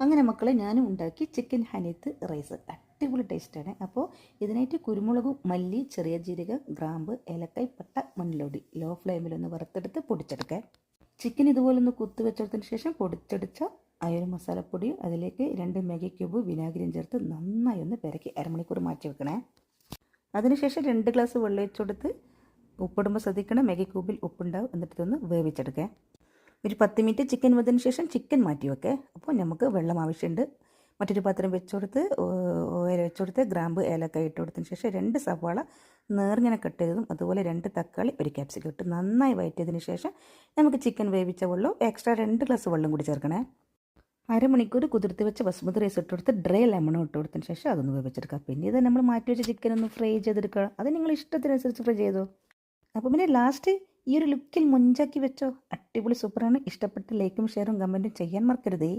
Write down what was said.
അങ്ങനെ മക്കളെ ഞാനും ഉണ്ടാക്കി ചിക്കൻ ഹനീത്ത് റൈസ്. അടിപൊളി ടേസ്റ്റാണ്. അപ്പോൾ ഇതിനായിട്ട് കുരുമുളക്, മല്ലി, ചെറിയ ജീരകം, ഗ്രാമ്പ്, ഏലക്കായ്, പട്ട, മഞ്ഞൾപ്പൊടി ലോ ഫ്ലെയിമിലൊന്ന് വറുത്തെടുത്ത് പൊടിച്ചെടുക്കാം. ചിക്കൻ ഇതുപോലെ ഒന്ന് കുത്തി വെച്ചെടുത്തതിന് ശേഷം പൊടിച്ചെടുത്ത അയൽ മസാലപ്പൊടിയും അതിലേക്ക് 2 മാഗി ക്യൂബ് വിനാഗിരിയും ചേർത്ത് നന്നായി ഒന്ന് പെരക്കി അരമണിക്കൂർ മാറ്റി വെക്കണേ. അതിനുശേഷം 2 ഗ്ലാസ് വെള്ളം ഒഴിച്ചെടുത്ത് ഉപ്പിടുമ്പോൾ ശ്രദ്ധിക്കണം, മാഗി ക്യൂബിൽ ഉപ്പുണ്ടാവും. എന്നിട്ട് ഇതൊന്ന് വേവിച്ചെടുക്കുക. ഒരു 10 മിനിറ്റ് ചിക്കൻ വെന്തതിന് ശേഷം ചിക്കൻ മാറ്റി വെക്കേ. അപ്പോൾ നമുക്ക് വെള്ളം ആവശ്യമുണ്ട്. മറ്റൊരു പാത്രം വെച്ചുകൊടുത്ത് ഓയിൽ വെച്ചുകൊടുത്ത് ഗ്രാമ്പ്, ഏലക്കായ ഇട്ട് കൊടുത്തതിന് ശേഷം 2 സവാള നേർങ്ങനെ കട്ട് ചെയ്തതും അതുപോലെ 2 തക്കാളി, 1 ക്യാപ്സിക്കം ഇട്ട് നന്നായി വഴറ്റിയതിന് ശേഷം നമുക്ക് ചിക്കൻ വേവിച്ച വെള്ളം എക്സ്ട്രാ 2 ഗ്ലാസ് വെള്ളം കൂടി ചേർക്കണേ. അരമണിക്കൂർ കുതിർത്ത് വെച്ച് ബസ്മതി റൈസ് ഇട്ട് കൊടുത്ത് ഡ്രൈ ലെമണും ഇട്ട് കൊടുത്തതിന് ശേഷം അതൊന്ന് വേവിച്ചെടുക്കുക. പിന്നെ ഇത് നമ്മൾ മാറ്റി വെച്ച ചിക്കൻ ഒന്ന് ഫ്രൈ ചെയ്തെടുക്കുക. അത് നിങ്ങൾ ഇഷ്ടത്തിനനുസരിച്ച് ഫ്രൈ ചെയ്തോ. അപ്പോൾ പിന്നെ ലാസ്റ്റ് ഈ ഒരു ലുക്കിൽ മുഞ്ചാക്കി വെച്ചോ. അടിപൊളി സൂപ്പറാണ്. ഇഷ്ടപ്പെട്ട് ലൈക്കും ഷെയറും കമൻറ്റും ചെയ്യാൻ മറക്കരുതേ.